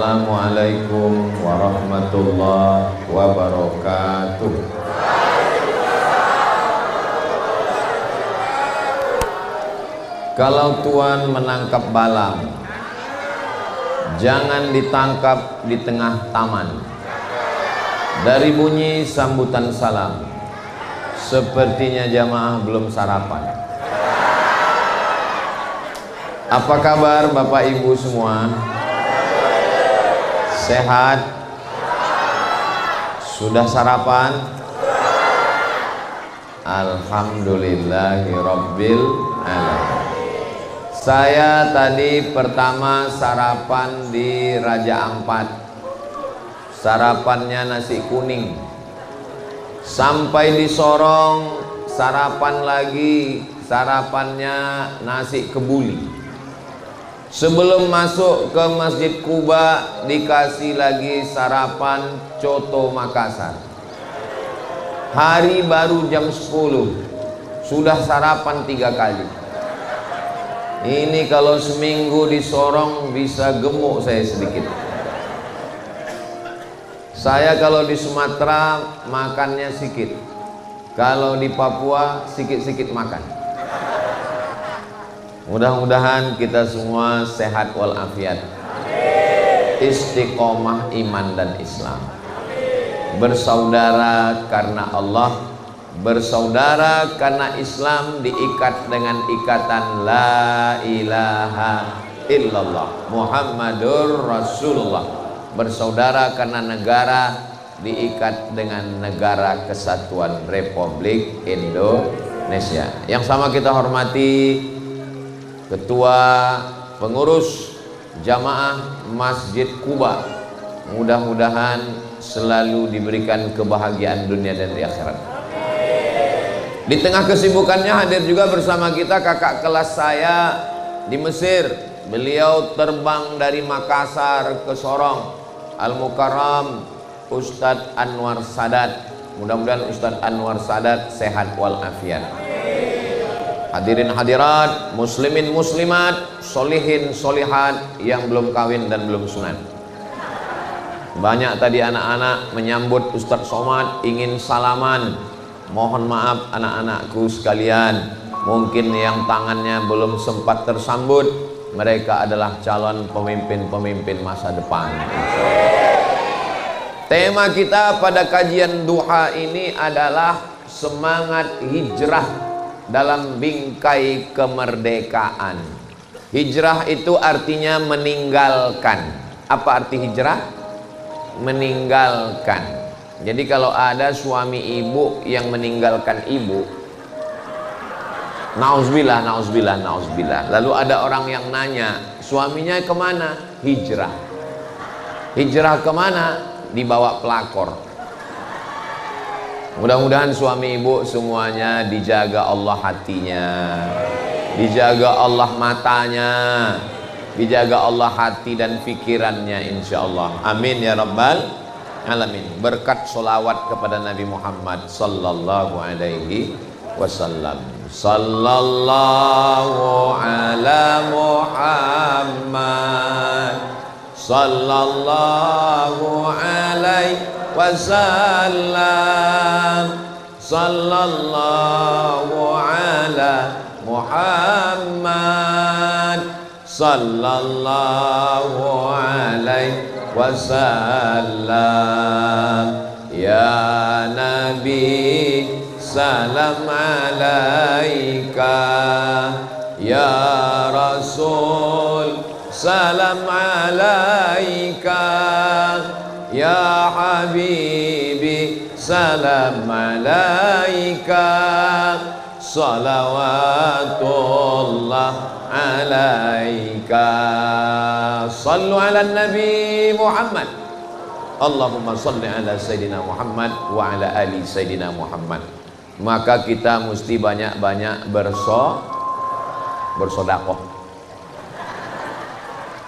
Assalamualaikum warahmatullahi wabarakatuh. Kalau Tuhan menangkap balang, jangan ditangkap di tengah taman. Dari bunyi sambutan salam, sepertinya jamaah belum sarapan. Apa kabar Bapak Ibu semua? Sehat? Sudah sarapan? Alhamdulillahirabbil alamin. Saya tadi pertama sarapan di Raja Ampat. Sarapannya nasi kuning. Sampai di Sorong sarapan lagi, sarapannya nasi kebuli. Sebelum masuk ke Masjid Kuba dikasih lagi sarapan coto Makassar. Hari baru jam 10 sudah sarapan 3 kali. Ini kalau seminggu di Sorong bisa gemuk saya sedikit. Saya kalau di Sumatera makannya sedikit, kalau di Papua sedikit-sedikit makan. Mudah-mudahan kita semua sehat walafiat, istiqomah iman dan Islam, bersaudara karena Allah, bersaudara karena Islam, diikat dengan ikatan la ilaha illallah Muhammadur Rasulullah, bersaudara karena negara, diikat dengan negara kesatuan Republik Indonesia. Yang sama kita hormati Ketua Pengurus Jamaah Masjid Kuba, mudah-mudahan selalu diberikan kebahagiaan dunia dan di akhirat. Di tengah kesibukannya hadir juga bersama kita kakak kelas saya di Mesir. Beliau terbang dari Makassar ke Sorong, Al-Mukarram Ustadz Anwar Sadat. Mudah-mudahan Ustadz Anwar Sadat sehat walafiat. Hadirin hadirat, muslimin muslimat, solihin solihat yang belum kawin dan belum sunat. Banyak tadi anak-anak menyambut Ustadz Somad, ingin salaman. Mohon maaf anak-anakku sekalian, mungkin yang tangannya belum sempat tersambut, mereka adalah calon pemimpin-pemimpin masa depan. Tema kita pada kajian duha ini adalah semangat hijrah dalam bingkai kemerdekaan. Hijrah itu artinya meninggalkan. Apa arti hijrah? Meninggalkan. Jadi kalau ada suami ibu yang meninggalkan ibu, nauzubillah, nauzubillah, nauzubillah. Lalu ada orang yang nanya, suaminya kemana? Hijrah. Hijrah kemana? Dibawa pelakor. Mudah-mudahan suami ibu semuanya dijaga Allah hatinya, dijaga Allah matanya, dijaga Allah hati dan pikirannya, insya Allah. Amin ya rabbal alamin. Berkat sholawat kepada Nabi Muhammad sallallahu alaihi wasallam. Sallallahu ala Muhammad sallallahu alaihi wasallam. Sallallahu ala Muhammad sallallahu alaihi wasallam. Ya Nabi salam alaika, ya Rasul salam alaika, ya Habibi salam alaika, salawatullah alaika. Sallu ala Nabi Muhammad. Allahumma salli ala Sayyidina Muhammad wa ala ali Sayyidina Muhammad. Maka kita mesti banyak-banyak bersodakoh.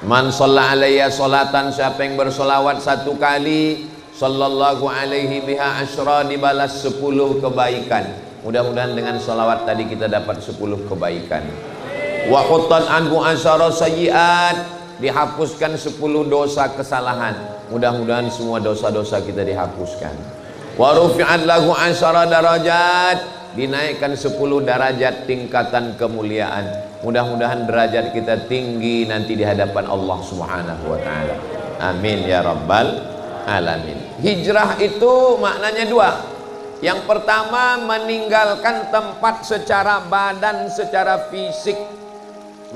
Man shalla alayya sholatan, siapa yang bersolawat 1 kali, sallallahu alaihi biha asyra, dibalas 10 kebaikan. Mudah-mudahan dengan sholawat tadi kita dapat 10 kebaikan. Wa khuttan anhu asyara sayyiat, dihapuskan 10 dosa kesalahan. Mudah-mudahan semua dosa-dosa kita dihapuskan. Wa rufi'at lahu 10 darajat, dinaikkan 10 derajat tingkatan kemuliaan. Mudah-mudahan derajat kita tinggi nanti di hadapan Allah Subhanahu wa taala. Amin ya rabbal alamin. Hijrah itu maknanya dua. Yang pertama, meninggalkan tempat secara badan, secara fisik.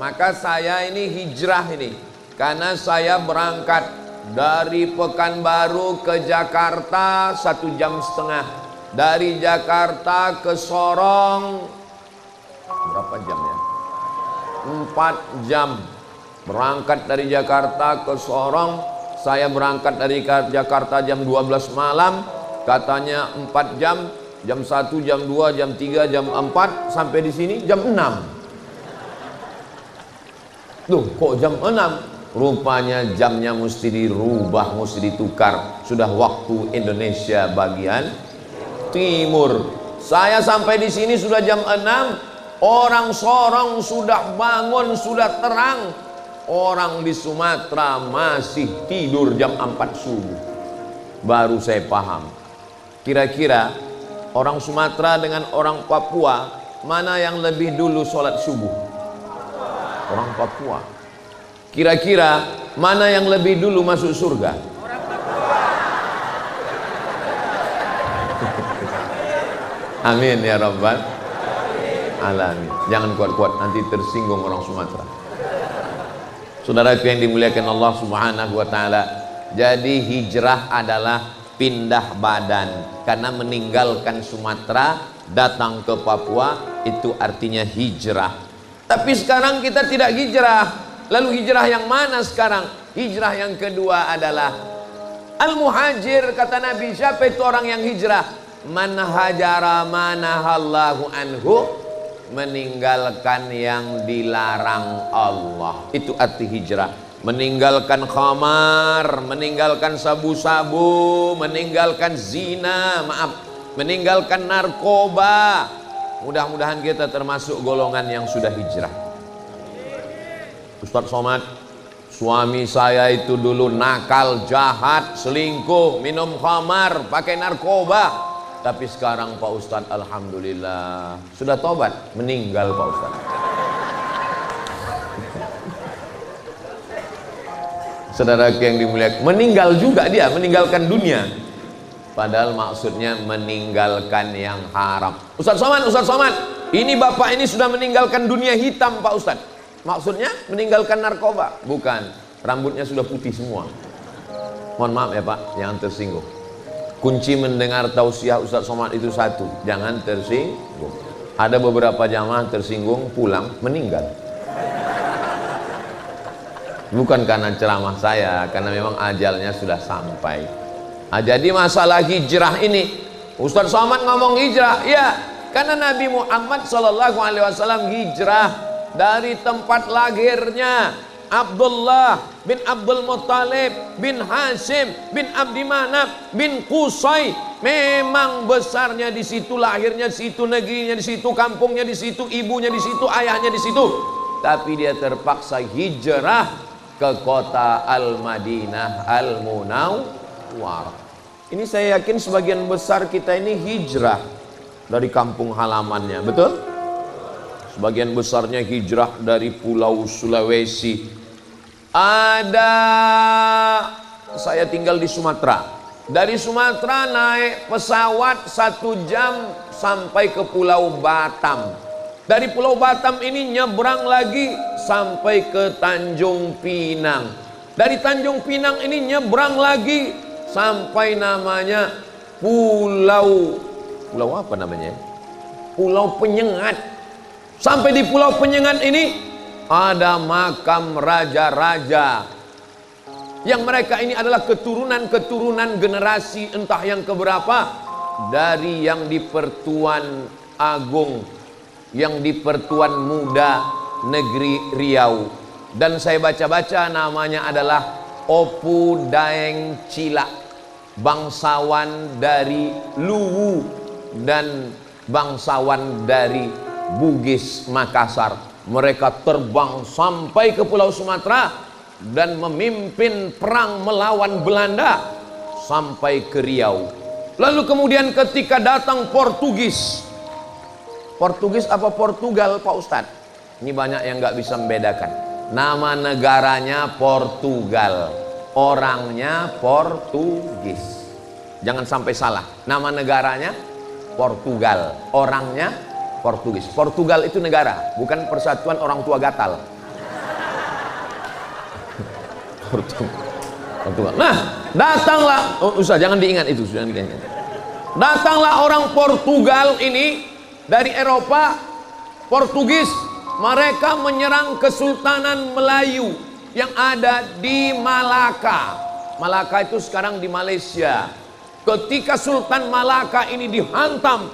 Maka saya ini hijrah ini, karena saya berangkat dari Pekanbaru ke Jakarta 1,5 jam. Dari Jakarta ke Sorong berapa jam ya? 4 jam. Berangkat dari Jakarta ke Sorong, saya berangkat dari Jakarta jam 12 malam, katanya 4 jam, jam 1, jam 2, jam 3, jam 4, sampai di sini jam 6. Loh, kok jam 6? Rupanya jamnya mesti dirubah, mesti ditukar. Sudah waktu Indonesia bagian timur. Saya sampai di sini sudah jam 6. Orang Sorong sudah bangun, sudah terang. Orang di Sumatera masih tidur jam 4 subuh. Baru saya paham. Kira-kira orang Sumatera dengan orang Papua, mana yang lebih dulu sholat subuh? Orang Papua. Kira-kira mana yang lebih dulu masuk surga? Amin ya rabbal alamin. Jangan kuat-kuat, nanti tersinggung orang Sumatera. Saudaraku yang dimuliakan Allah Subhanahu wa taala, jadi hijrah adalah pindah badan. Karena meninggalkan Sumatera datang ke Papua, itu artinya hijrah. Tapi sekarang kita tidak hijrah. Lalu hijrah yang mana sekarang? Hijrah yang kedua adalah al-muhajir. Kata Nabi, siapa itu orang yang hijrah? Man hajara manahallahu anhu, meninggalkan yang dilarang Allah. Itu arti hijrah. Meninggalkan khamar, meninggalkan sabu-sabu, meninggalkan zina, meninggalkan narkoba. Mudah-mudahan kita termasuk golongan yang sudah hijrah. Ustadz Somad, suami saya itu dulu nakal, jahat, selingkuh, minum khamar, pakai narkoba. Tapi sekarang Pak Ustadz, alhamdulillah, sudah tobat, meninggal Pak Ustadz. Saudara yang dimuliakan, meninggal juga dia, meninggalkan dunia. Padahal maksudnya meninggalkan yang haram. Ustadz Somad, ini bapak ini sudah meninggalkan dunia hitam Pak Ustadz. Maksudnya meninggalkan narkoba? Bukan, rambutnya sudah putih semua. Mohon maaf ya Pak, jangan tersinggung. Kunci mendengar tausiah Ustadz Somad itu satu, jangan tersinggung. Ada beberapa jamaah tersinggung, pulang, meninggal. Bukan karena ceramah saya, karena memang ajalnya sudah sampai. Jadi masalah hijrah ini, Ustadz Somad ngomong hijrah, ya, karena Nabi Muhammad SAW hijrah dari tempat lahirnya Abdullah bin Abdul Muttalib bin Hashim bin Abdi Manaf bin Qusay. Memang besarnya di situ, lahirnya di situ, negerinya di situ, kampungnya di situ, ibunya di situ, ayahnya di situ. Tapi dia terpaksa hijrah ke kota Al-Madinah Al-Munawwarah. Ini saya yakin sebagian besar kita ini hijrah dari kampung halamannya, betul? Sebagian besarnya hijrah dari pulau Sulawesi. Ada, saya tinggal di Sumatera. Dari Sumatera naik pesawat 1 jam sampai ke Pulau Batam. Dari Pulau Batam ini nyebrang lagi sampai ke Tanjung Pinang. Dari Tanjung Pinang ini nyebrang lagi sampai namanya Pulau apa namanya? Pulau Penyengat. Sampai di Pulau Penyengat ini ada makam raja-raja yang mereka ini adalah keturunan generasi entah yang keberapa dari yang di Pertuan Agung, yang di Pertuan Muda Negeri Riau. Dan saya baca-baca namanya adalah Opu Daeng Cilak, bangsawan dari Luwu dan bangsawan dari Bugis Makassar. Mereka terbang sampai ke Pulau Sumatera, dan memimpin perang melawan Belanda sampai ke Riau. Lalu kemudian ketika datang Portugis apa Portugal Pak Ustadz? Ini banyak yang nggak bisa membedakan. Nama negaranya Portugal, orangnya Portugis. Jangan sampai salah. Nama negaranya Portugal, orangnya Portugis. Portugal itu negara, bukan persatuan orang tua gatal. Portugal. Nah, datanglah, Ustaz jangan diingat itu, jangan diingat. Datanglah orang Portugal ini dari Eropa, Portugis. Mereka menyerang Kesultanan Melayu yang ada di Malaka. Malaka itu sekarang di Malaysia. Ketika Sultan Malaka ini dihantam,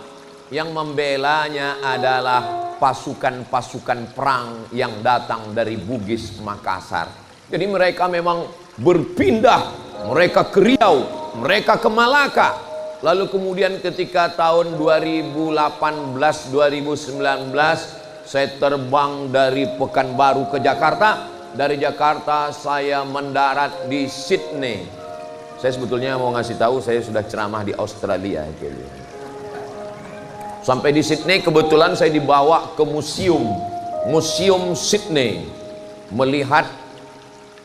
yang membelanya adalah pasukan-pasukan perang yang datang dari Bugis Makassar. Jadi mereka memang berpindah, mereka ke Riau, mereka ke Malaka. Lalu kemudian ketika tahun 2018-2019 saya terbang dari Pekanbaru ke Jakarta. Dari Jakarta saya mendarat di Sydney. Saya sebetulnya mau ngasih tahu saya sudah ceramah di Australia. Sampai di Sydney kebetulan saya dibawa ke museum Sydney, melihat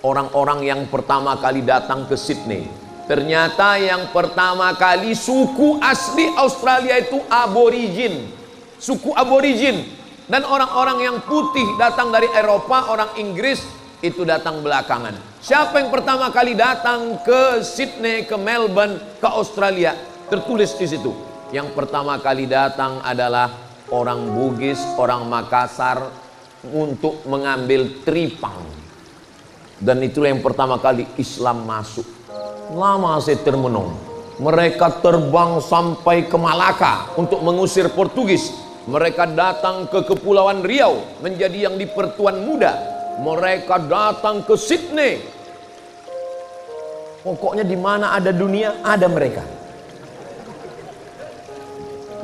orang-orang yang pertama kali datang ke Sydney. Ternyata yang pertama kali suku asli Australia itu aborigin, suku aborigin. Dan orang-orang yang putih datang dari Eropa, orang Inggris itu datang belakangan. Siapa yang pertama kali datang ke Sydney, ke Melbourne, ke Australia? Tertulis di situ. Yang pertama kali datang adalah orang Bugis, orang Makassar untuk mengambil tripang. Dan itulah yang pertama kali Islam masuk. Lama saya termenung. Mereka terbang sampai ke Malaka untuk mengusir Portugis. Mereka datang ke Kepulauan Riau menjadi yang di-Pertuan Muda. Mereka datang ke Sydney. Pokoknya di mana ada dunia, ada mereka.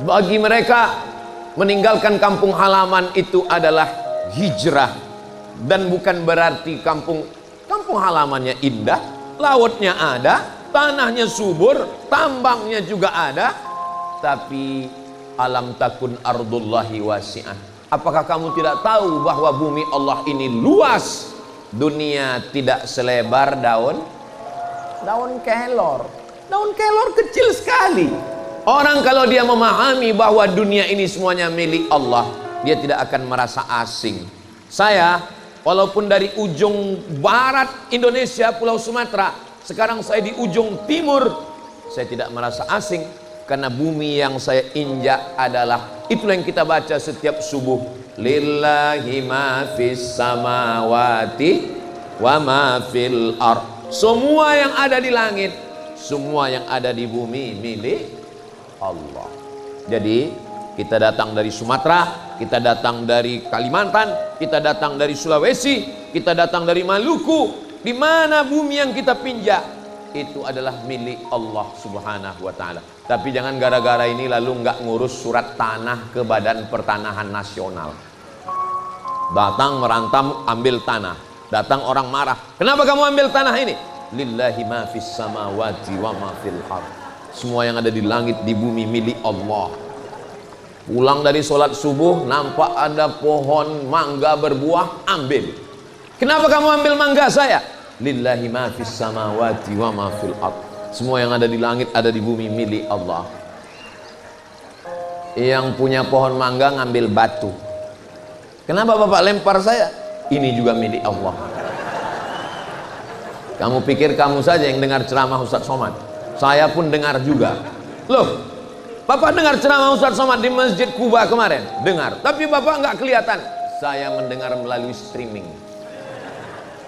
Bagi mereka meninggalkan kampung halaman itu adalah hijrah. Dan bukan berarti kampung halamannya indah, lautnya ada, tanahnya subur, tambangnya juga ada, tapi alam takun ardullahi wasi'ah. Apakah kamu tidak tahu bahwa bumi Allah ini luas? Dunia tidak selebar daun kelor. Daun kelor kecil sekali. Orang kalau dia memahami bahwa dunia ini semuanya milik Allah, dia tidak akan merasa asing. Saya walaupun dari ujung barat Indonesia, Pulau Sumatera, sekarang saya di ujung timur, saya tidak merasa asing. Karena bumi yang saya injak adalah, itulah yang kita baca setiap subuh. Lillahi ma fis samawati wa ma fil ard. Semua yang ada di langit, semua yang ada di bumi milik Allah. Jadi kita datang dari Sumatera, kita datang dari Kalimantan, kita datang dari Sulawesi, kita datang dari Maluku. Di mana bumi yang kita pinjak, itu adalah milik Allah Subhanahu wa ta'ala. Tapi jangan gara-gara ini lalu nggak ngurus surat tanah ke Badan Pertanahan Nasional. Datang merantam ambil tanah. Datang orang marah. Kenapa kamu ambil tanah ini? Lillahi ma fis samawati wa ma fil ard. Semua yang ada di langit di bumi milik Allah. Pulang dari sholat subuh nampak ada pohon mangga berbuah, ambil. Kenapa kamu ambil mangga saya? Lillahi ma fis samawati wa ma fil ard. Semua yang ada di langit, ada di bumi milik Allah. Yang punya pohon mangga ngambil batu. Kenapa Bapak lempar saya? Ini juga milik Allah. Kamu pikir kamu saja yang dengar ceramah Ustaz Somad? Saya pun dengar juga. Loh, Bapak dengar ceramah Ustaz Somad di Masjid Kuba kemarin? Dengar. Tapi Bapak nggak kelihatan. Saya mendengar melalui streaming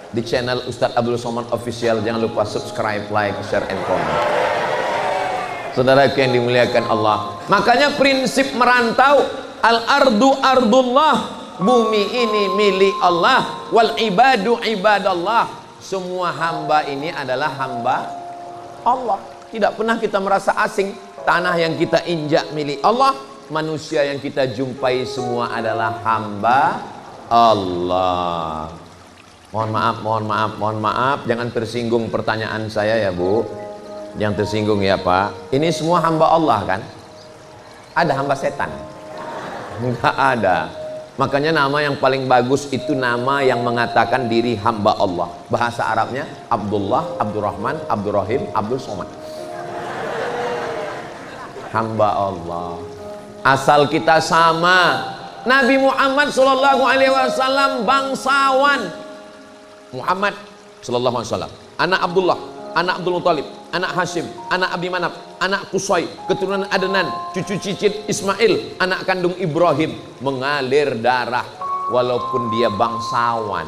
di channel Ustadz Abdul Somad Official. Jangan lupa subscribe, like, share, and comment. Saudara yang dimuliakan Allah, makanya prinsip merantau, al-ardu ardullah, bumi ini milik Allah, wal ibadu ibadallah, semua hamba ini adalah hamba Allah. Tidak pernah kita merasa asing. Tanah yang kita injak milik Allah, manusia yang kita jumpai semua adalah hamba Allah. Mohon maaf, mohon maaf, mohon maaf, jangan tersinggung pertanyaan saya ya Bu. Yang tersinggung ya Pak. Ini semua hamba Allah kan? Ada hamba setan? Enggak ada. Makanya nama yang paling bagus itu nama yang mengatakan diri hamba Allah. Bahasa Arabnya Abdullah, Abdurrahman, Abdurrahim, Abdul Somad. Hamba Allah. Asal kita sama. Nabi Muhammad sallallahu alaihi wasallam bangsawan. Muhammad sallallahu alaihi wasallam, anak Abdullah, anak Abdul Muthalib, anak Hashim, anak Abi Manaf, anak Qusay, keturunan Adnan, cucu cicit Ismail, anak kandung Ibrahim, mengalir darah walaupun dia bangsawan.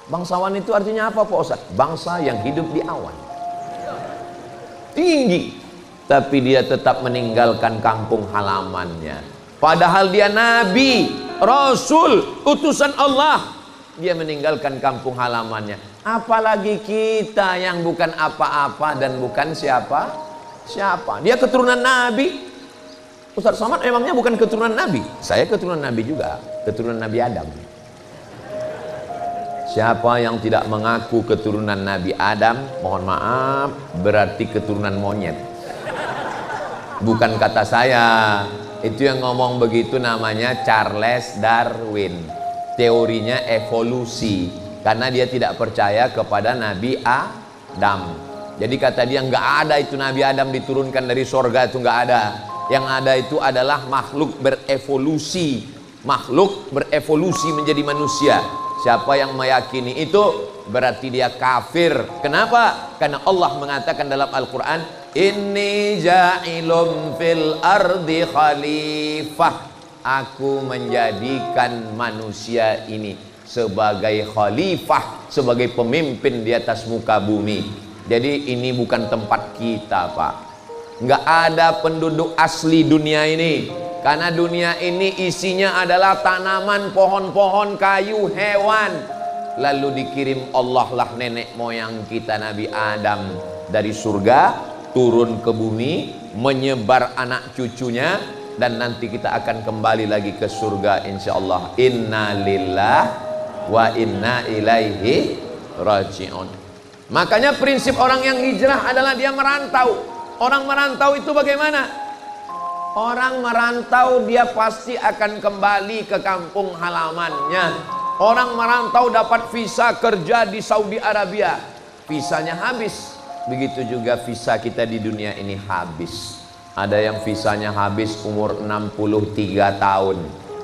Bangsawan itu artinya apa Pak Ustaz? Bangsa yang hidup di awan. Tinggi, tapi dia tetap meninggalkan kampung halamannya. Padahal dia nabi, rasul, utusan Allah. Dia meninggalkan kampung halamannya. Apalagi kita yang bukan apa-apa dan bukan siapa. Dia keturunan Nabi. Ustaz Somad emangnya bukan keturunan Nabi? Saya keturunan Nabi juga, keturunan Nabi Adam. Siapa yang tidak mengaku keturunan Nabi Adam, mohon maaf, berarti keturunan monyet. Bukan kata saya. Itu yang ngomong begitu namanya Charles Darwin. Teorinya evolusi, karena dia tidak percaya kepada Nabi Adam. Jadi kata dia nggak ada itu Nabi Adam diturunkan dari sorga, itu nggak ada. Yang ada itu adalah makhluk berevolusi, menjadi manusia. Siapa yang meyakini itu berarti dia kafir. Kenapa? Karena Allah mengatakan dalam Al-Quran, inni ja'ilum fil ardi khalifah. Aku menjadikan manusia ini sebagai khalifah, sebagai pemimpin di atas muka bumi. Jadi ini bukan tempat kita Pak. Nggak ada penduduk asli dunia ini. Karena dunia ini isinya adalah tanaman, pohon-pohon, kayu, hewan. Lalu dikirim Allah lah nenek moyang kita Nabi Adam dari surga turun ke bumi, menyebar anak cucunya. Dan nanti kita akan kembali lagi ke surga insyaallah. Inna lillah wa inna ilaihi raji'un. Makanya prinsip orang yang hijrah adalah dia merantau. Orang merantau itu bagaimana? Orang merantau dia pasti akan kembali ke kampung halamannya. Orang merantau dapat visa kerja di Saudi Arabia, visanya habis. Begitu juga visa kita di dunia ini habis. Ada yang visanya habis umur 63 tahun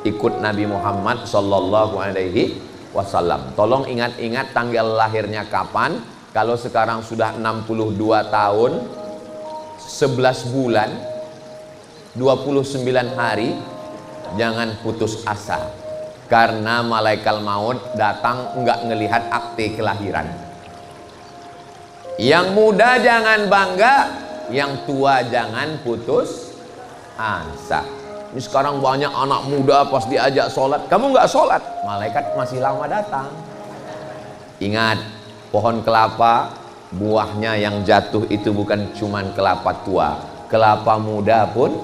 ikut Nabi Muhammad sallallahu alaihi wasallam. Tolong ingat-ingat tanggal lahirnya kapan. Kalau sekarang sudah 62 tahun 11 bulan 29 hari, jangan putus asa. Karena malaikat maut datang enggak ngelihat akte kelahiran. Yang muda jangan bangga, yang tua jangan putus asa. Ini sekarang banyak anak muda pas diajak sholat, kamu nggak sholat, malaikat masih lama datang. Ingat, pohon kelapa buahnya yang jatuh itu bukan cuman kelapa tua, kelapa muda pun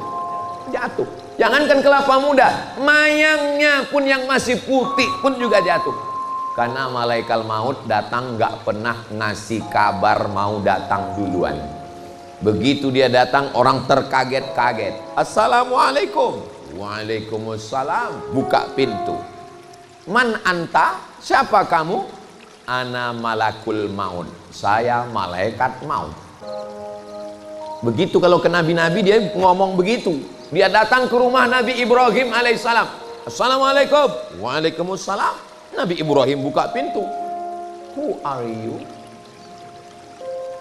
jatuh. Jangankan kelapa muda, mayangnya pun yang masih putih pun juga jatuh. Karena malaikat maut datang nggak pernah ngasih kabar mau datang duluan. Begitu dia datang, orang terkaget-kaget. Assalamualaikum. Waalaikumsalam. Buka pintu. Man anta? Siapa kamu? Ana malakul maut. Saya malaikat maut. Begitu kalau ke nabi-nabi dia ngomong begitu. Dia datang ke rumah Nabi Ibrahim alaihissalam. Assalamualaikum. Waalaikumsalam. Nabi Ibrahim buka pintu. Who are you?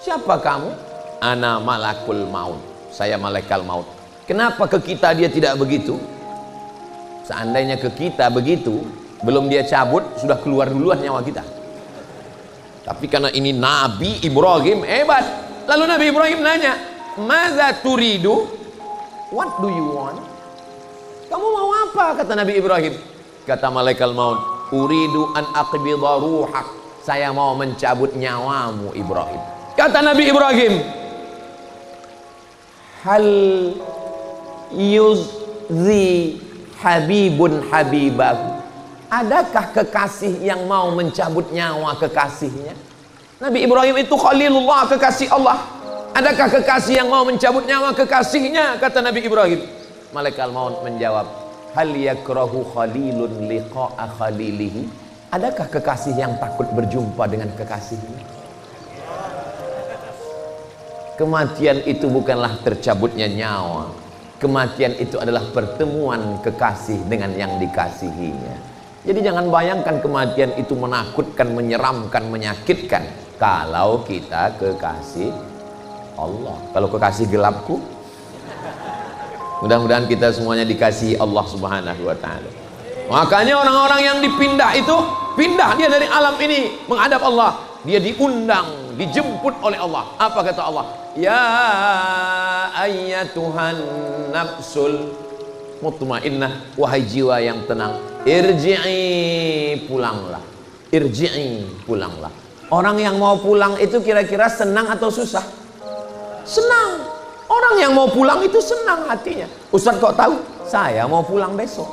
Siapa kamu? Ana malakul maut. Saya malaikat maut. Kenapa ke kita dia tidak begitu? Seandainya ke kita begitu, belum dia cabut sudah keluar duluan nyawa kita. Tapi karena ini Nabi Ibrahim hebat. Lalu Nabi Ibrahim nanya, "Maza turidu?" What do you want? Kamu mau apa? Kata Nabi Ibrahim. Kata malaikat maut, "Uridu an aqbidha ruhak." Saya mau mencabut nyawamu Ibrahim. Kata Nabi Ibrahim, hal yuzi habibun habibahu. Adakah kekasih yang mau mencabut nyawa kekasihnya? Nabi Ibrahim itu Khalilullah, kekasih Allah. Adakah kekasih yang mau mencabut nyawa kekasihnya? Kata Nabi Ibrahim. Malaikat maut menjawab, hal yakrahu khalilun liqa'a khalilihi? Adakah kekasih yang takut berjumpa dengan kekasihnya? Kematian itu bukanlah tercabutnya nyawa. Kematian itu adalah pertemuan kekasih dengan yang dikasihinya. Jadi jangan bayangkan kematian itu menakutkan, menyeramkan, menyakitkan kalau kita kekasih Allah. Kalau kekasih gelapku, mudah-mudahan kita semuanya dikasihi Allah Subhanahu wa ta'ala. Makanya orang-orang yang dipindah itu, pindah dia dari alam ini menghadap Allah. Dia diundang, dijemput oleh Allah. Apa kata Allah? Ya ayyatuhan nafsul mutmainnah, wahai jiwa yang tenang, irji'i, pulanglah. Irji'i, pulanglah. Orang yang mau pulang itu kira-kira senang atau susah? Senang. Orang yang mau pulang itu senang hatinya. Ustaz kok tahu? Saya mau pulang besok.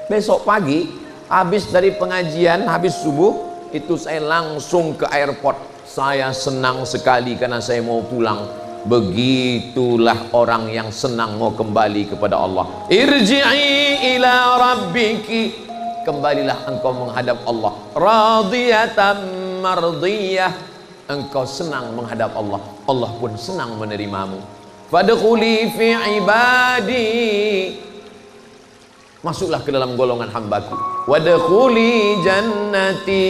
Besok pagi habis dari pengajian, habis subuh itu saya langsung ke airport. Saya senang sekali karena saya mau pulang. Begitulah orang yang senang mau kembali kepada Allah. Irji'i ila rabbiki, kembalilah engkau menghadap Allah. Radiyatan mardiyah, engkau senang menghadap Allah, Allah pun senang menerimamu. Fadkhuli fi ibadi, masuklah ke dalam golongan hambaku. Wadkhuli jannati,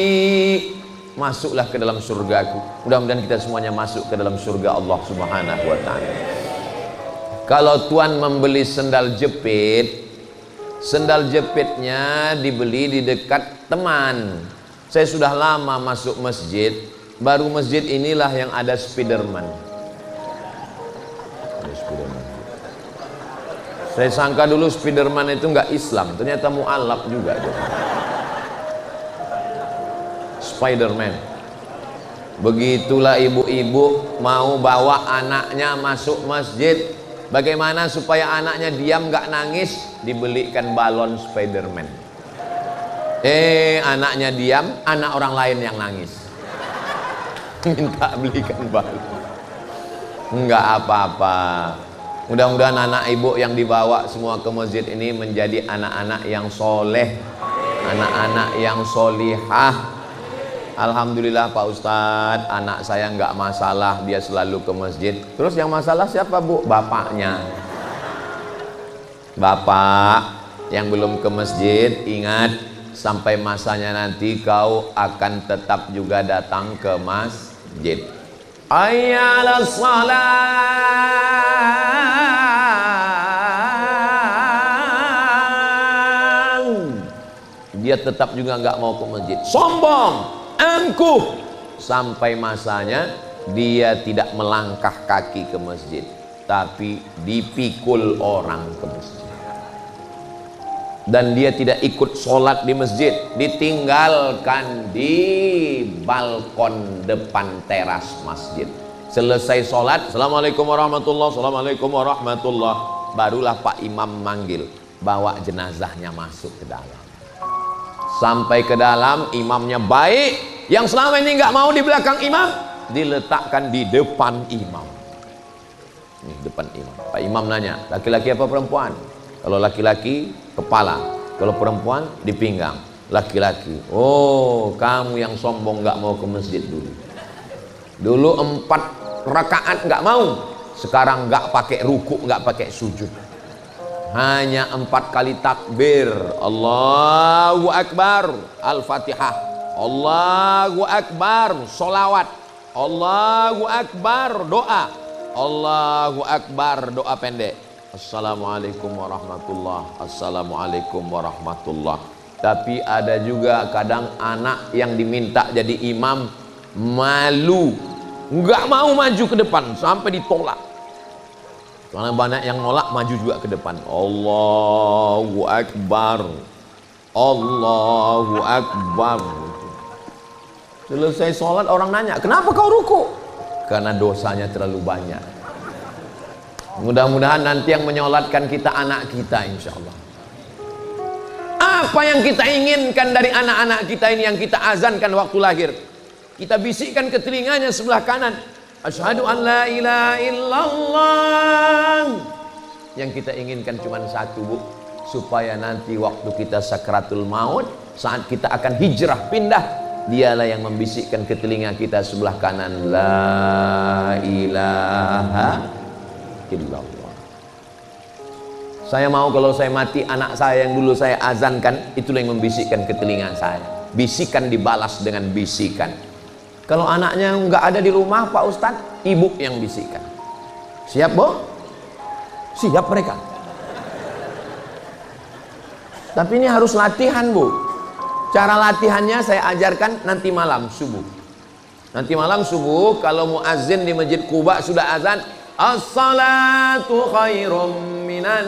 masuklah ke dalam surgaku. Mudah-mudahan kita semuanya masuk ke dalam surga Allah Subhanahu wa ta'ala. Kalau tuan membeli sendal jepit, sendal jepitnya dibeli di dekat teman. Saya sudah lama masuk masjid, baru masjid inilah yang ada Spiderman. Saya sangka dulu Spiderman itu nggak Islam, ternyata mu'alaf juga. Spiderman. Begitulah ibu-ibu mau bawa anaknya masuk masjid, bagaimana supaya anaknya diam gak nangis, dibelikan balon Spiderman. Anaknya diam, anak orang lain yang nangis. Minta belikan balon. Enggak apa-apa. Mudah-mudahan anak ibu yang dibawa semua ke masjid ini menjadi anak-anak yang soleh, anak-anak yang solihah. Alhamdulillah Pak Ustadz, anak saya nggak masalah, dia selalu ke masjid. Terus yang masalah siapa Bu? Bapaknya. Bapak yang belum ke masjid, ingat, sampai masanya nanti kau akan tetap juga datang ke masjid. Hayya 'alas shalah. Dia tetap juga nggak mau ke masjid. Sombong, angkuh, sampai masanya dia tidak melangkah kaki ke masjid, tapi dipikul orang ke masjid. Dan dia tidak ikut sholat di masjid, ditinggalkan di balkon depan teras masjid. Selesai sholat, assalamualaikum warahmatullah, assalamualaikum warahmatullah, barulah Pak Imam manggil, bawa jenazahnya masuk ke dalam. Sampai ke dalam, imamnya baik, yang selama ini nggak mau di belakang imam, diletakkan di depan imam. Nih, depan imam. Pak Imam nanya, laki-laki apa perempuan? Kalau laki-laki, kepala. Kalau perempuan, di pinggang. Laki-laki. Oh, kamu yang sombong nggak mau ke masjid dulu. Dulu 4 rakaat nggak mau, sekarang nggak pakai ruku, nggak pakai sujud. Hanya 4 kali takbir, Allahu Akbar, Al-Fatihah, Allahu Akbar, solawat, Allahu Akbar, doa, Allahu Akbar, doa pendek, Assalamualaikum warahmatullah, Assalamualaikum warahmatullah. Tapi ada juga kadang anak yang diminta jadi imam malu, nggak mau maju ke depan sampai ditolak. Karena banyak yang nolak, maju juga ke depan. Allahu Akbar, Allahu Akbar. Selesai sholat orang nanya, kenapa kau ruku? Karena dosanya terlalu banyak. Mudah-mudahan nanti yang menyolatkan kita anak kita, insya Allah. Apa yang kita inginkan dari anak-anak kita ini yang kita azankan waktu lahir? Kita bisikkan ke telinganya sebelah kanan, asyhadu an la ilaha illallah. Yang kita inginkan cuma satu, Bu, supaya nanti waktu kita sakratul maut, saat kita akan hijrah pindah, dialah yang membisikkan ke telinga kita sebelah kanan, la ilaha illallah. Saya mau kalau saya mati, anak saya yang dulu saya azankan, itulah yang membisikkan ke telinga saya. Bisikan dibalas dengan bisikan. Kalau anaknya nggak ada di rumah, Pak Ustadz, ibu yang bisikan. Siap, Bu? Siap mereka. Tapi ini harus latihan, Bu. Cara latihannya saya ajarkan nanti malam subuh. Nanti malam subuh kalau muazzin di Masjid Quba sudah azan, as-salatu khairum minan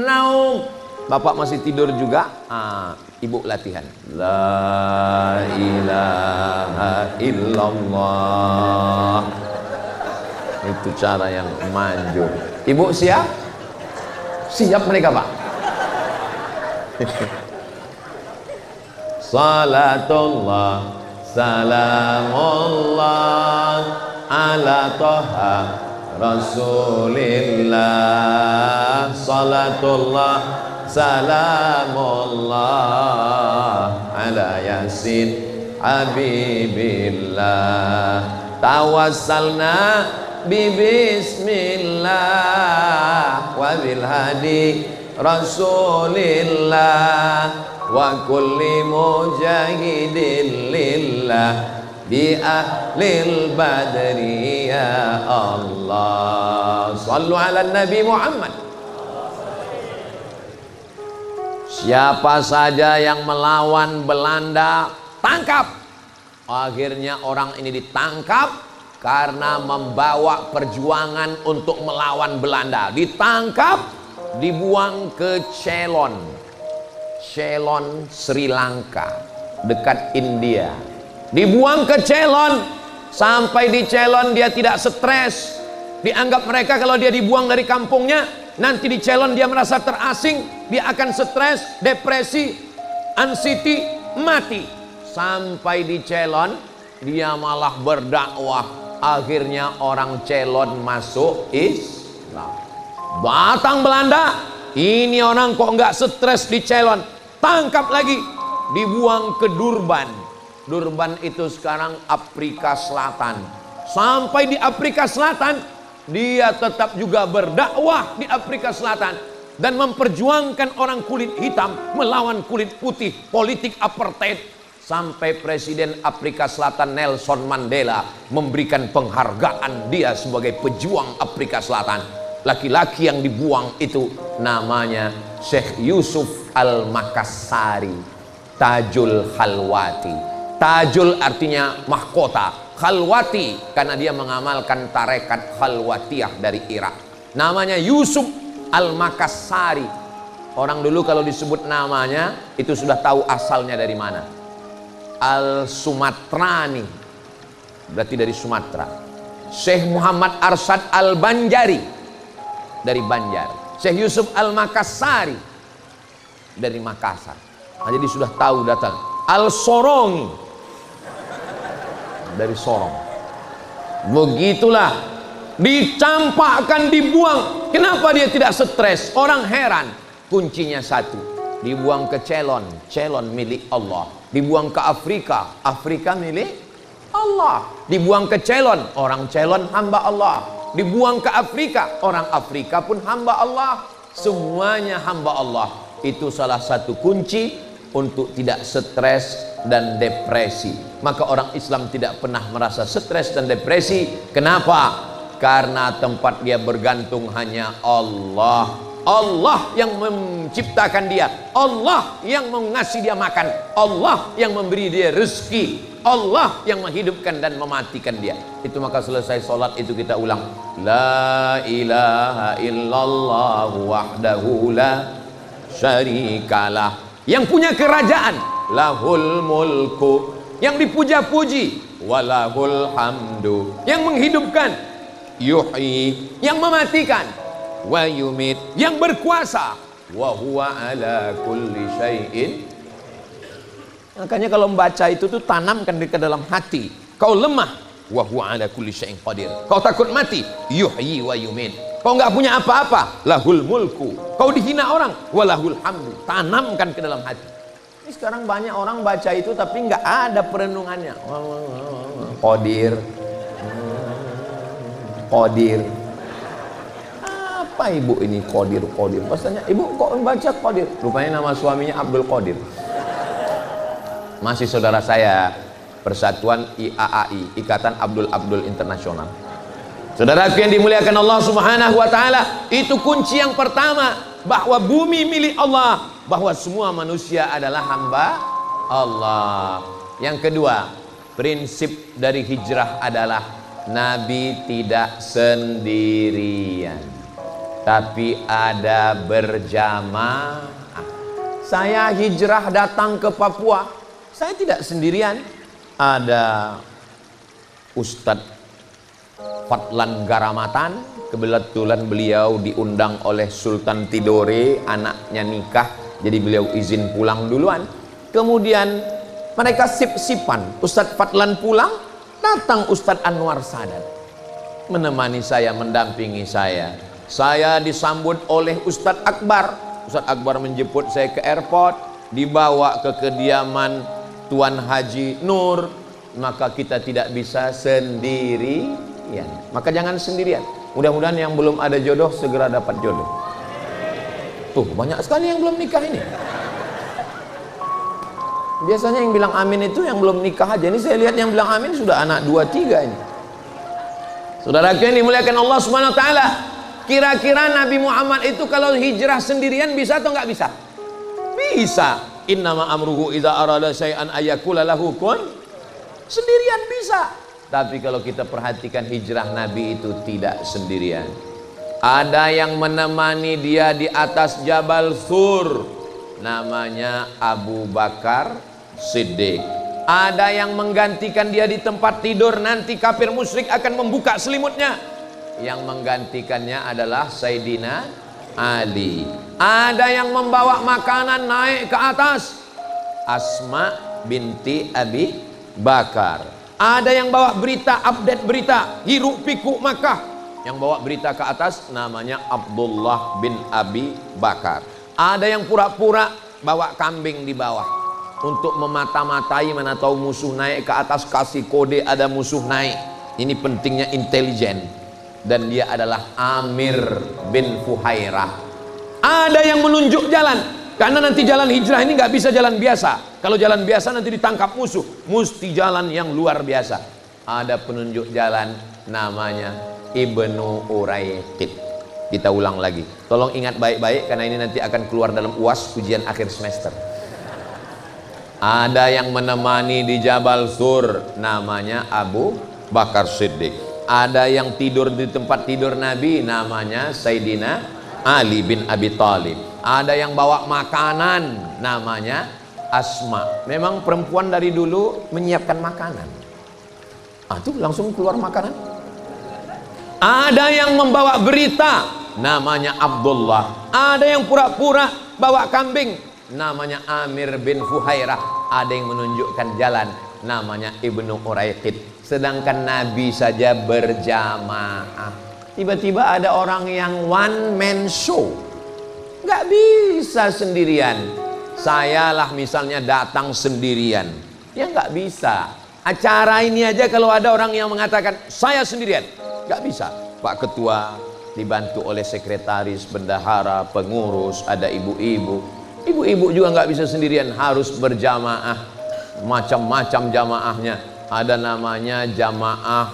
naum. Bapak masih tidur juga, ibu latihan. La ilaha illallah. Itu cara yang manjur. Ibu siap? Siap mereka, Pak. Salatullah salamullah ala toha Rasulillah. Salatullah salamullah ala Yasin Habibillah. Tawassalna bismillah wa bil hadi Rasulillah wa kulli mujahidin lillah bi ahlil badri ya Allah. Sallu ala Nabi Muhammad. Siapa saja yang melawan Belanda, tangkap. Akhirnya orang ini ditangkap karena membawa perjuangan untuk melawan Belanda. Ditangkap, dibuang ke Ceylon, Sri Lanka, dekat India. Dibuang ke Ceylon. Sampai di Ceylon dia tidak stres. Dianggap mereka kalau dia dibuang dari kampungnya, nanti di Ceylon dia merasa terasing, dia akan stres, depresi, anxiety, mati. Sampai di Ceylon dia malah berdakwah. Akhirnya orang Ceylon masuk Islam. Datang Belanda, ini orang kok nggak stres di Ceylon, tangkap lagi, dibuang ke Durban. Durban itu sekarang Afrika Selatan. Sampai di Afrika Selatan, dia tetap juga berdakwah di Afrika Selatan dan memperjuangkan orang kulit hitam melawan kulit putih, politik apartheid. Sampai Presiden Afrika Selatan Nelson Mandela memberikan penghargaan dia sebagai pejuang Afrika Selatan. Laki-laki yang dibuang itu namanya Syekh Yusuf Al-Makassari, Tajul Khalwati. Tajul artinya mahkota, Khalwati karena dia mengamalkan tarekat Khalwatiyah dari Irak. Namanya Yusuf Al-Makassari. Orang dulu kalau disebut namanya itu sudah tahu asalnya dari mana. Al-Sumatrani, berarti dari Sumatera. Syekh Muhammad Arsyad Al-Banjari, dari Banjar. Syekh Yusuf Al-Makassari, dari Makassar. Nah, jadi sudah tahu datang. Al-Sorongi, dari Sorong. Begitulah, dicampakkan, dibuang. Kenapa dia tidak stres? Orang heran. Kuncinya satu, dibuang ke Ceylon, Ceylon milik Allah. Dibuang ke Afrika, Afrika milik Allah. Dibuang ke Ceylon, orang Ceylon hamba Allah. Dibuang ke Afrika, orang Afrika pun hamba Allah. Semuanya hamba Allah. Itu salah satu kunci untuk tidak stres dan depresi. Maka orang Islam tidak pernah merasa stres dan depresi. Kenapa? Karena tempat dia bergantung hanya Allah. Allah yang menciptakan dia, Allah yang mengasih dia makan, Allah yang memberi dia rezeki, Allah yang menghidupkan dan mematikan dia. Itu maka selesai sholat itu kita ulang, la ilaha illallah wahdahu la syarikalah, yang punya kerajaan, lahul mulku, yang dipuja-puji, walahul hamdu, yang menghidupkan, yuhyi, yang mematikan, wa yumit, yang berkuasa, wa huwa ala kulli syai'in. Makanya kalau membaca itu tuh tanamkan ke dalam hati. Kau lemah, wa huwa ala kulli syai'in qadir. Kau takut mati, yuhyi wa yumit. Kau nggak punya apa-apa, lahul mulku. Kau dihina orang, walahul hamdu. Tanamkan ke dalam hati. Ini sekarang banyak orang baca itu tapi nggak ada perenungannya. Qadir, qadir. Apa ibu ini qadir? Pastinya ibu kok membaca qadir? Rupanya nama suaminya Abdul Qadir. Masih saudara saya, Persatuan IAAI, Ikatan Abdul Internasional. Saudaraku yang dimuliakan Allah Subhanahu wa taala, itu kunci yang pertama, bahwa bumi milik Allah, bahwa semua manusia adalah hamba Allah. Yang kedua, prinsip dari hijrah adalah Nabi tidak sendirian, tapi ada berjamaah. Saya hijrah datang ke Papua, saya tidak sendirian. Ada Ustadz Fadlan Garamatan, kebetulan beliau diundang oleh Sultan Tidore, anaknya nikah, jadi beliau izin pulang duluan. Kemudian mereka sip-sipan, Ustadz Fadlan pulang, datang Ustadz Anwar Sadat menemani saya, mendampingi saya. Saya disambut oleh Ustadz Akbar. Ustadz Akbar menjemput saya ke airport, dibawa ke kediaman Tuan Haji Nur. Maka kita tidak bisa sendirian, maka jangan sendirian. Mudah-mudahan yang belum ada jodoh segera dapat jodoh. Tuh banyak sekali yang belum nikah ini. Biasanya yang bilang amin itu yang belum nikah aja. Ini saya lihat yang bilang amin sudah anak 2-3 ini. Saudara yang dimuliakan Allah Subhanahu wa taala, kira-kira Nabi Muhammad itu kalau hijrah sendirian bisa atau nggak bisa? Bisa. Innama amruhu idza arada syai'an ayakula lahu kun. Sendirian bisa. Tapi kalau kita perhatikan hijrah Nabi itu tidak sendirian. Ada yang menemani dia di atas Jabal Sur, namanya Abu Bakar Siddiq. Ada yang menggantikan dia di tempat tidur, nanti kafir musyrik akan membuka selimutnya. Yang menggantikannya adalah Sayyidina Ali. Ada yang membawa makanan naik ke atas, Asma binti Abi Bakar. Ada yang bawa berita, update berita, hiruk pikuk Makkah. Yang bawa berita ke atas namanya Abdullah bin Abi Bakar. Ada yang pura-pura bawa kambing di bawah untuk memata-matai, mana tahu musuh naik ke atas, kasih kode ada musuh naik. Ini pentingnya intelijen. Dan dia adalah Amir bin Fuhairah. Ada yang menunjuk jalan, karena nanti jalan hijrah ini nggak bisa jalan biasa. Kalau jalan biasa nanti ditangkap musuh, mesti jalan yang luar biasa. Ada penunjuk jalan namanya Ibnu Uraiqid. Kita ulang lagi, tolong ingat baik-baik karena ini nanti akan keluar dalam UAS ujian akhir semester. Ada yang menemani di Jabal Sur, namanya Abu Bakar Siddiq. Ada yang tidur di tempat tidur Nabi, namanya Sayyidina Ali bin Abi Thalib. Ada yang bawa makanan, namanya Asma. Memang perempuan dari dulu menyiapkan makanan. Tuh langsung keluar makanan. Ada yang membawa berita, namanya Abdullah. Ada yang pura-pura bawa kambing, namanya Amir bin Fuhairah. Ada yang menunjukkan jalan, namanya Ibnu Uraiqid. Sedangkan Nabi saja berjamaah. Tiba-tiba ada orang yang one man show, nggak bisa sendirian. Saya lah misalnya datang sendirian, ya nggak bisa. Acara ini aja kalau ada orang yang mengatakan saya sendirian, nggak bisa. Pak Ketua dibantu oleh sekretaris, bendahara, pengurus, ada ibu-ibu. Ibu-ibu juga nggak bisa sendirian, harus berjamaah. Macam-macam jamaahnya. Ada namanya jamaah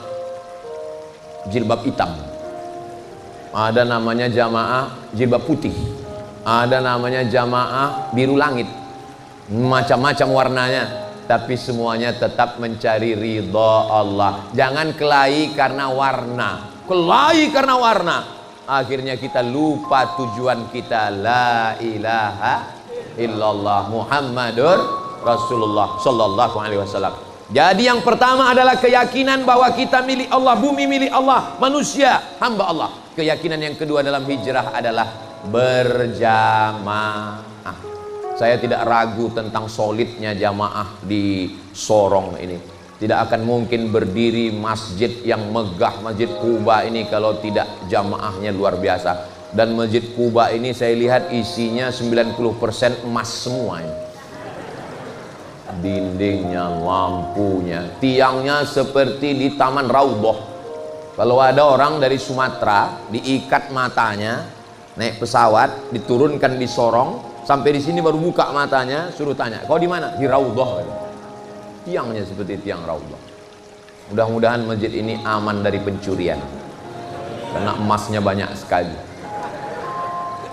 jilbab hitam, ada namanya jamaah jilbab putih, ada namanya jamaah biru langit, macam-macam warnanya, tapi semuanya tetap mencari ridha Allah. Jangan kelahi karena warna, kelahi karena warna, akhirnya kita lupa tujuan kita. La ilaha illallah Muhammadur Rasulullah sallallahu alaihi wasallam. Jadi yang pertama adalah keyakinan bahwa kita milik Allah, bumi milik Allah, manusia hamba Allah. Keyakinan yang kedua dalam hijrah adalah berjamaah. Saya tidak ragu tentang solidnya jamaah di Sorong ini. Tidak akan mungkin berdiri masjid yang megah, Masjid Quba ini, kalau tidak jamaahnya luar biasa. Dan Masjid Quba ini saya lihat isinya 90% emas semua ini. Dindingnya, lampunya, tiangnya seperti di Taman Raudhah. Kalau ada orang dari Sumatera diikat matanya, naik pesawat, diturunkan di Sorong, sampai di sini baru buka matanya, suruh tanya, kau di mana? Di Raudhah. Tiangnya seperti tiang Raudhah. Mudah-mudahan masjid ini aman dari pencurian, karena emasnya banyak sekali.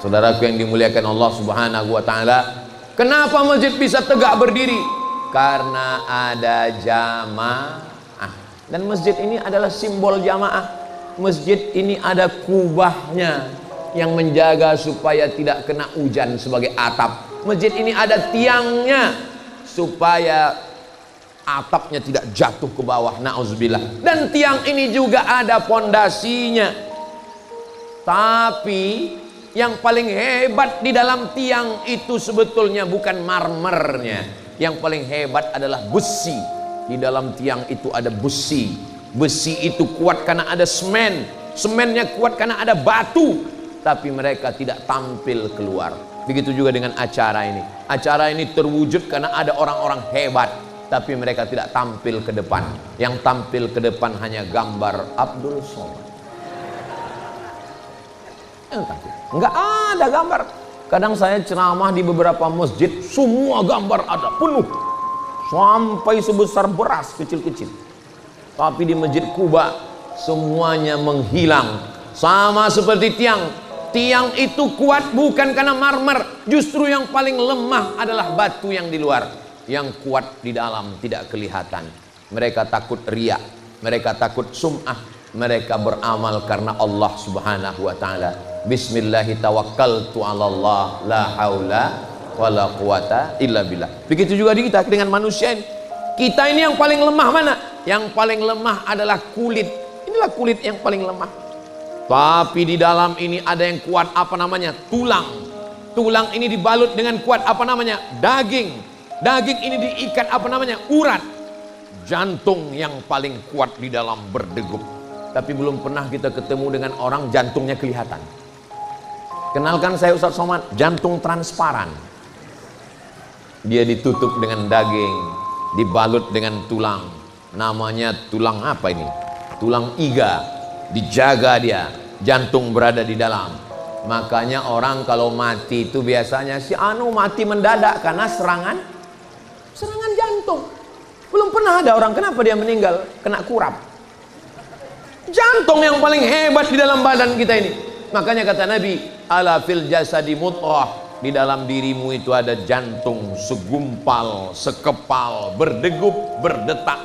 Saudaraku yang dimuliakan Allah Subhanahu wa taala, kenapa masjid bisa tegak berdiri? Karena ada jamaah. Dan masjid ini adalah simbol jamaah. Masjid ini ada kubahnya yang menjaga supaya tidak kena hujan sebagai atap. Masjid ini ada tiangnya supaya atapnya tidak jatuh ke bawah, na'udzubillah. Dan tiang ini juga ada pondasinya. Tapi yang paling hebat di dalam tiang itu sebetulnya bukan marmernya. Yang paling hebat adalah besi. Di dalam tiang itu ada besi. Besi itu kuat karena ada semen. Semennya kuat karena ada batu. Tapi mereka tidak tampil keluar. Begitu juga dengan acara ini. Acara ini terwujud karena ada orang-orang hebat, tapi mereka tidak tampil ke depan. Yang tampil ke depan hanya gambar Abdul Somad. Enggak ada gambar. Kadang saya ceramah di beberapa masjid, semua gambar ada, penuh, sampai sebesar beras kecil-kecil. Tapi di Masjid Quba semuanya menghilang. Sama seperti tiang. Tiang itu kuat bukan karena marmer, justru yang paling lemah adalah batu yang di luar. Yang kuat di dalam tidak kelihatan. Mereka takut riya, mereka takut sum'ah, mereka beramal karena Allah Subhanahu wa taala. Bismillahi tawakkaltu 'ala Allah, la haula wala quwata illa billah. Begitu juga di kita dengan manusia ini. Kita ini yang paling lemah mana? Yang paling lemah adalah kulit. Inilah kulit yang paling lemah. Tapi di dalam ini ada yang kuat, apa namanya? Tulang. Tulang ini dibalut dengan kuat, apa namanya? Daging. Daging ini diikat, apa namanya? Urat. Jantung yang paling kuat di dalam berdegup. Tapi belum pernah kita ketemu dengan orang jantungnya kelihatan. Kenalkan saya Ustaz Somad, jantung transparan. Dia ditutup dengan daging, dibalut dengan tulang. Namanya tulang apa ini? Tulang iga. Dijaga dia, jantung berada di dalam. Makanya orang kalau mati itu biasanya si anu mati mendadak karena serangan jantung. Belum pernah ada orang kenapa dia meninggal kena kurap. Jantung yang paling hebat di dalam badan kita ini. Makanya kata Nabi, ala fil jasadi mudghah, di dalam dirimu itu ada jantung segumpal, sekepal, berdegup, berdetak.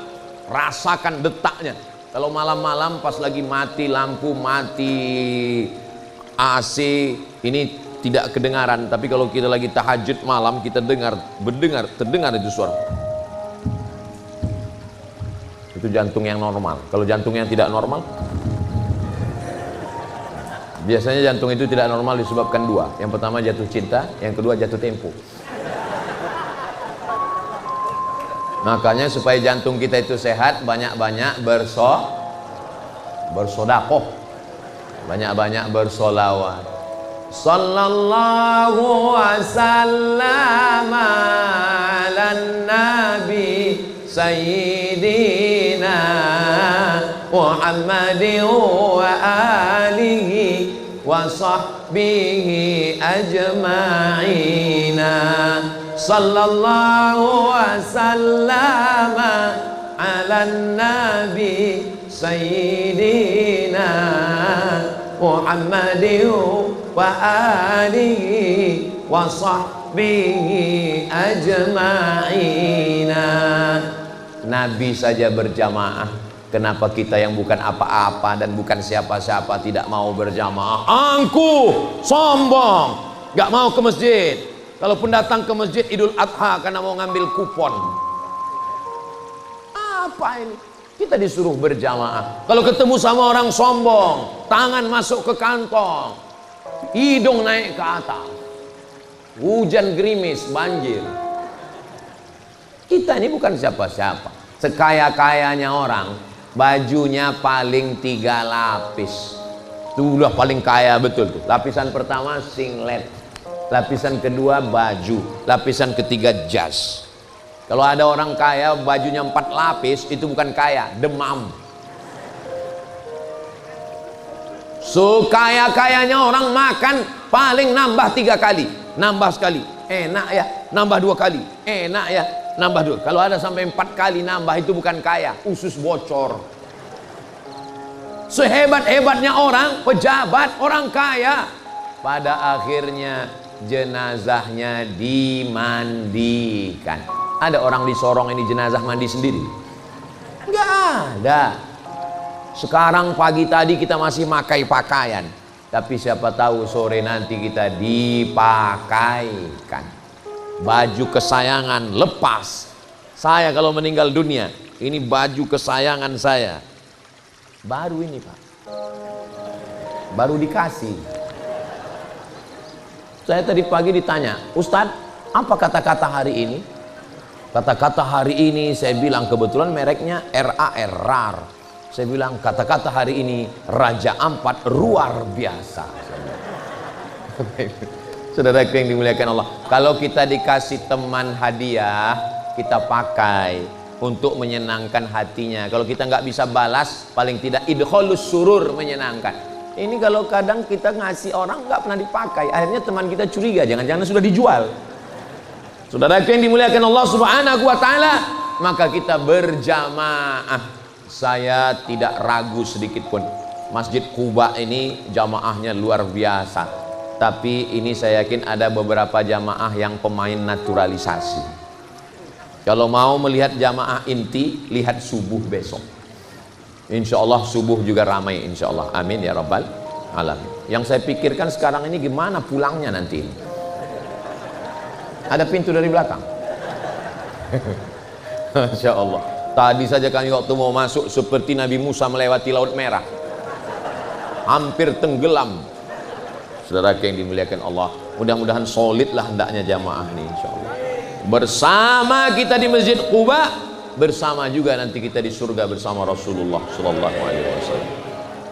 Rasakan detaknya. Kalau malam-malam pas lagi mati lampu, mati AC, ini tidak kedengaran. Tapi kalau kita lagi tahajud malam, kita terdengar itu suara. Itu jantung yang normal. Kalau jantung yang tidak normal, biasanya jantung itu tidak normal disebabkan dua. Yang pertama jatuh cinta, yang kedua jatuh tempo. Makanya supaya jantung kita itu sehat, banyak-banyak bersodakoh, banyak-banyak bersolawat. Sallallahu wasallam ala nabi sayyidina Muhammadin wa alihi wa sahbihi ajma'ina. Sallallahu wasallam ala nabi sayyidina Muhammadin wa alihi wa sahbihi ajma'ina. Nabi saja berjamaah, kenapa kita yang bukan apa-apa dan bukan siapa-siapa tidak mau berjamaah? Angkuh, sombong, gak mau ke masjid. Kalaupun datang ke masjid Idul Adha karena mau ngambil kupon. Apa ini? Kita disuruh berjamaah. Kalau ketemu sama orang sombong, tangan masuk ke kantong, hidung naik ke atas, hujan gerimis, banjir. Kita ini bukan siapa-siapa. Sekaya-kayanya orang, bajunya paling 3 lapis. Itu udah paling kaya betul tuh. Lapisan pertama singlet, lapisan kedua baju, lapisan ketiga jas. Kalau ada orang kaya bajunya 4 lapis, itu bukan kaya, demam. Sekaya-kayanya orang makan paling nambah 3 kali, nambah sekali, enak ya, nambah 2 kali, enak ya, nambah 2. Kalau ada sampai 4 kali nambah, itu bukan kaya, usus bocor. Sehebat-hebatnya orang, pejabat, orang kaya, pada akhirnya jenazahnya dimandikan. Ada orang di Sorong ini jenazah mandi sendiri? Enggak ada. Sekarang pagi tadi kita masih pakai pakaian, tapi siapa tahu sore nanti kita dipakaikan. Baju kesayangan lepas. Saya kalau meninggal dunia, ini baju kesayangan saya. Baru ini Pak, baru dikasih. Saya tadi pagi ditanya, Ustadz, apa kata-kata hari ini? Kata-kata hari ini saya bilang kebetulan mereknya RAR, RAR. Saya bilang kata-kata hari ini Raja Ampat luar biasa. Saudaraku yang dimuliakan Allah, kalau kita dikasih teman hadiah, kita pakai untuk menyenangkan hatinya. Kalau kita nggak bisa balas, paling tidak idkhalus surur, menyenangkan. Ini kalau kadang kita ngasih orang nggak pernah dipakai, akhirnya teman kita curiga, jangan-jangan sudah dijual. Saudaraku yang dimuliakan Allah Subhanahu wa taala, maka kita berjamaah. Saya tidak ragu sedikit pun, Masjid Quba ini jamaahnya luar biasa. Tapi ini saya yakin ada beberapa jamaah yang pemain naturalisasi. Kalau mau melihat jamaah inti, lihat subuh besok. Insya Allah subuh juga ramai, insya Allah. Amin ya rabbal alamin. Yang saya pikirkan sekarang ini gimana pulangnya nanti ini. Ada pintu dari belakang. Masya Allah. Tadi saja kami waktu mau masuk seperti Nabi Musa melewati Laut Merah, hampir tenggelam. Saudara yang dimuliakan Allah, mudah-mudahan solid lah hendaknya jamaah ini insya Allah. Bersama kita di Masjid Quba, bersama juga nanti kita di surga bersama Rasulullah Sallallahu Alaihi Wasallam.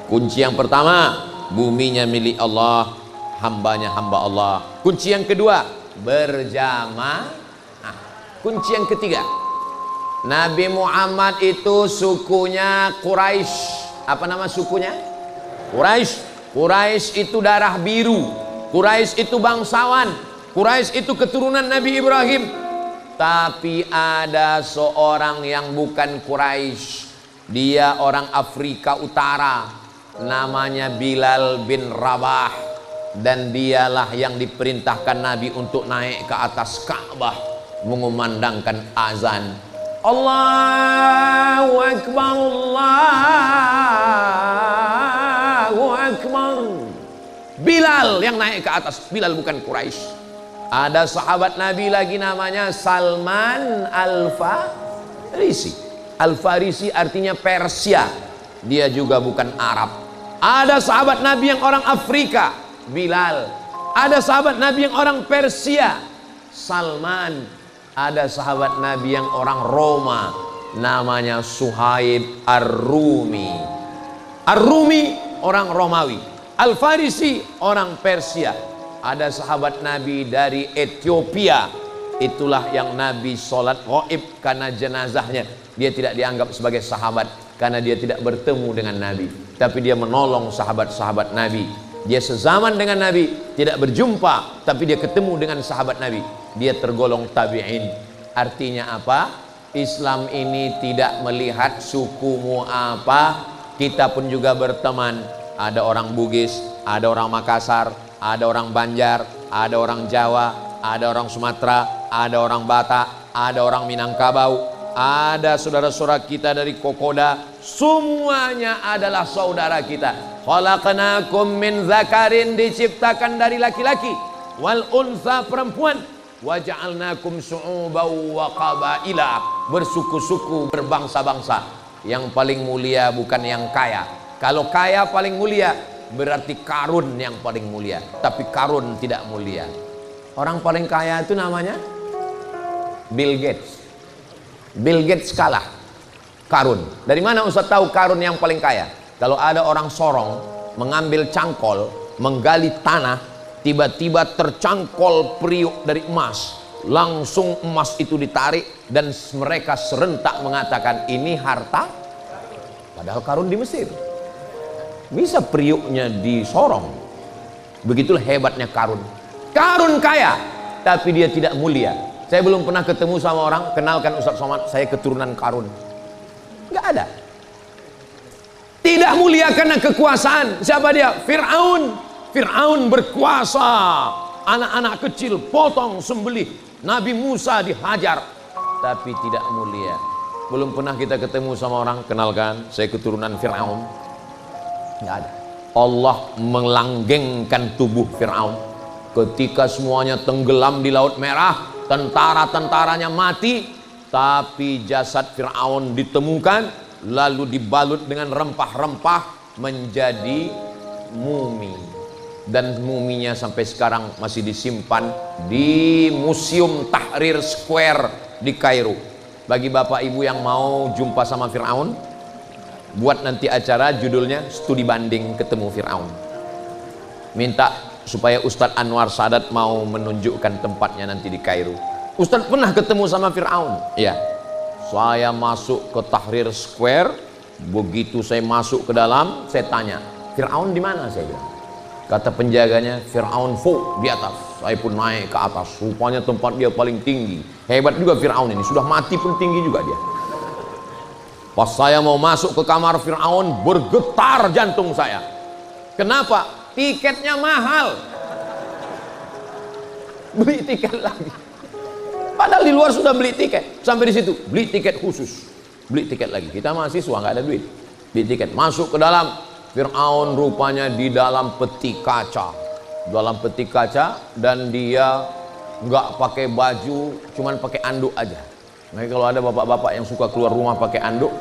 Kunci yang pertama, buminya milik Allah, hambanya hamba Allah. Kunci yang kedua, berjamaah. Kunci yang ketiga, Nabi Muhammad itu sukunya Quraisy. Apa nama sukunya? Quraisy. Quraisy itu darah biru. Quraisy itu bangsawan. Quraisy itu keturunan Nabi Ibrahim. Tapi ada seorang yang bukan Quraisy. Dia orang Afrika Utara. Namanya Bilal bin Rabah. Dan dialah yang diperintahkan Nabi untuk naik ke atas Ka'bah, mengumandangkan azan. Allahu Akbar, Allahu Akbar. Bilal yang naik ke atas. Bilal bukan Quraisy. Ada sahabat Nabi lagi namanya Salman Al-Farisi. Al-Farisi artinya Persia. Dia juga bukan Arab. Ada sahabat Nabi yang orang Afrika, Bilal. Ada sahabat Nabi yang orang Persia, Salman. Ada sahabat Nabi yang orang Roma, namanya Suhaib Ar-Rumi. Ar-Rumi orang Romawi, Al-Farisi orang Persia. Ada sahabat Nabi dari Ethiopia, itulah yang Nabi sholat ghaib karena jenazahnya. Dia tidak dianggap sebagai sahabat karena dia tidak bertemu dengan Nabi, tapi dia menolong sahabat-sahabat Nabi. Dia sezaman dengan Nabi, tidak berjumpa, tapi dia ketemu dengan sahabat Nabi. Dia tergolong tabi'in. Artinya apa? Islam ini tidak melihat sukumu apa. Kita pun juga berteman. Ada orang Bugis, ada orang Makassar, ada orang Banjar, ada orang Jawa, ada orang Sumatera, ada orang Batak, ada orang Minangkabau, ada saudara-saudara kita dari Kokoda. Semuanya adalah saudara kita. Khalaqnakum min zakarin, diciptakan dari laki-laki, wal unsa, perempuan, wa ja'alnakum syu'uban wa qabaila, bersuku-suku, berbangsa-bangsa. Yang paling mulia bukan yang kaya. Kalau kaya paling mulia, berarti karun yang paling mulia, tapi karun tidak mulia. Orang paling kaya itu namanya Bill Gates. Bill Gates kalah karun. Dari mana Ustaz tahu karun yang paling kaya? Kalau ada orang Sorong mengambil cangkol, menggali tanah, tiba-tiba tercangkol periuk dari emas, langsung emas itu ditarik dan mereka serentak mengatakan ini harta, padahal karun di Mesir. Bisa periuknya di Sorong. Begitulah hebatnya karun. Karun kaya, tapi dia tidak mulia. Saya belum pernah ketemu sama orang, kenalkan Ustaz Somad, saya keturunan karun. Nggak ada. Tidak mulia karena kekuasaan. Siapa dia? Fir'aun. Fir'aun berkuasa. Anak-anak kecil potong, sembelih. Nabi Musa dihajar, tapi tidak mulia. Belum pernah kita ketemu sama orang, kenalkan, saya keturunan Fir'aun. Nggak ada. Allah melanggengkan tubuh Fir'aun. Ketika semuanya tenggelam di Laut Merah, tentara-tentaranya mati, tapi jasad Fir'aun ditemukan, lalu dibalut dengan rempah-rempah menjadi mumi. Dan muminya sampai sekarang masih disimpan di Museum Tahrir Square di Kairo. Bagi bapak ibu yang mau jumpa sama Fir'aun, buat nanti acara judulnya studi banding ketemu Fir'aun. Minta supaya Ustadz Anwar Sadat mau menunjukkan tempatnya nanti di Kairo. Ustadz pernah ketemu sama Fir'aun? Ya. Saya masuk ke Tahrir Square. Begitu saya masuk ke dalam, saya tanya, Fir'aun di mana? Saya bilang. Kata penjaganya, Fir'aun di atas. Saya pun naik ke atas. Rupanya tempat dia paling tinggi. Hebat juga Fir'aun ini. Sudah mati pun tinggi juga dia. Pas saya mau masuk ke kamar Fir'aun, bergetar jantung saya. Kenapa? Tiketnya mahal. Beli tiket lagi. Padahal di luar sudah beli tiket. Sampai di situ, beli tiket khusus. Beli tiket lagi. Kita mahasiswa, nggak ada duit. Beli tiket. Masuk ke dalam. Fir'aun rupanya di dalam peti kaca. Dalam peti kaca. Dan dia nggak pakai baju, cuman pakai anduk aja. Nah, kalau ada bapak-bapak yang suka keluar rumah pakai anduk,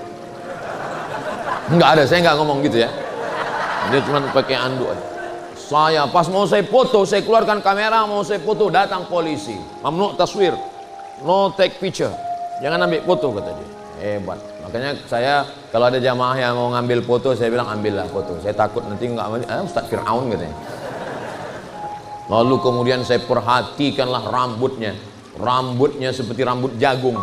nggak ada, saya nggak ngomong gitu ya. Dia cuma pakai anduk aja. Saya pas mau saya foto, saya keluarkan kamera mau saya foto, datang polisi. Mamnu taswir, no take picture, jangan ambil foto, kata dia. Hebat. Makanya saya kalau ada jamaah yang mau ngambil foto, saya bilang ambillah foto. Saya takut nanti nggak, Ustadz Fir'aun katanya. Lalu kemudian saya perhatikanlah rambutnya. Rambutnya seperti rambut jagung,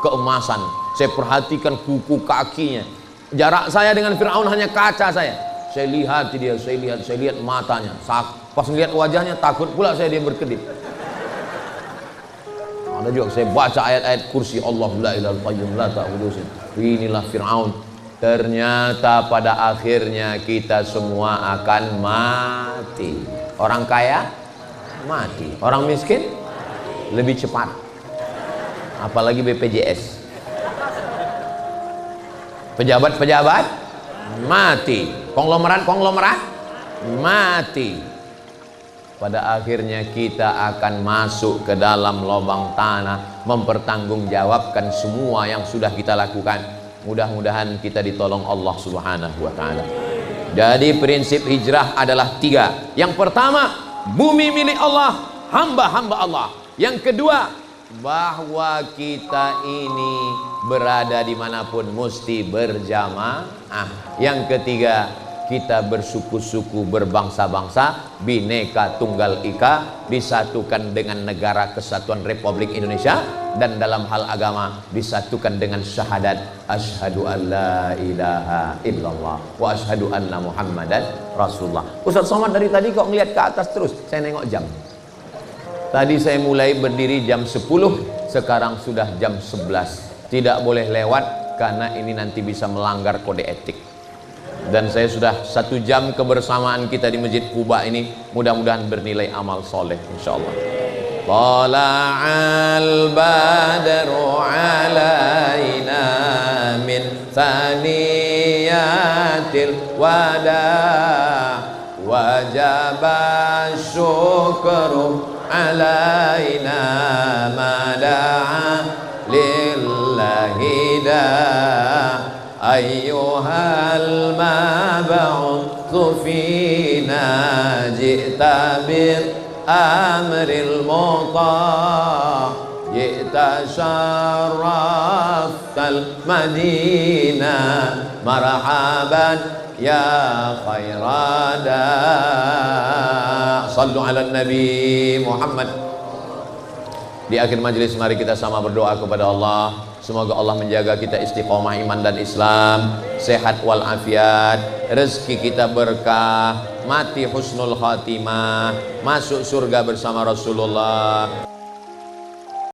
keemasan. Saya perhatikan kuku kakinya. Jarak saya dengan Fir'aun hanya kaca saya. Saya lihat dia, saya lihat matanya. Pas melihat wajahnya takut pula saya dia berkedip. Ada juga saya baca ayat-ayat kursi Allah la ilaha qayyum la ta'khudhuhu. Inilah Fir'aun. Ternyata pada akhirnya kita semua akan mati. Orang kaya mati, orang miskin lebih cepat. Apalagi BPJS. Pejabat-pejabat mati, konglomerat mati. Pada akhirnya kita akan masuk ke dalam lubang tanah, mempertanggungjawabkan semua yang sudah kita lakukan. Mudah-mudahan kita ditolong Allah Subhanahu wa ta'ala. Jadi prinsip hijrah adalah 3. Yang pertama, bumi milik Allah, hamba-hamba Allah. Yang kedua, bahwa kita ini berada dimanapun mesti berjamaah. Yang ketiga, kita bersuku-suku, berbangsa-bangsa, bineka tunggal ika, disatukan dengan negara kesatuan Republik Indonesia, dan dalam hal agama disatukan dengan syahadat asyhadu an la ilaha illallah wa asyhadu anna muhammadan rasulullah. Ustaz Somad dari tadi kok ngeliat ke atas terus? Saya nengok jam. Tadi saya mulai berdiri jam 10, sekarang sudah jam 11. Tidak boleh lewat karena ini nanti bisa melanggar kode etik. Dan saya sudah 1 jam kebersamaan kita di Masjid Quba ini, mudah-mudahan bernilai amal soleh insyaallah. Tala'al badru alaina min thaniyatil wada wajaba syukru alaina mada'a lillahi da ayyuhal mab'utsu fina ji'ta bil amril muta' ji'ta syarraftal madinah marhaban ya khairada. Sallu ala Nabi Muhammad. Di akhir majelis mari kita sama berdoa kepada Allah, semoga Allah menjaga kita istiqomah iman dan Islam, sehat walafiat, rezeki kita berkah, mati husnul khatimah, masuk surga bersama Rasulullah.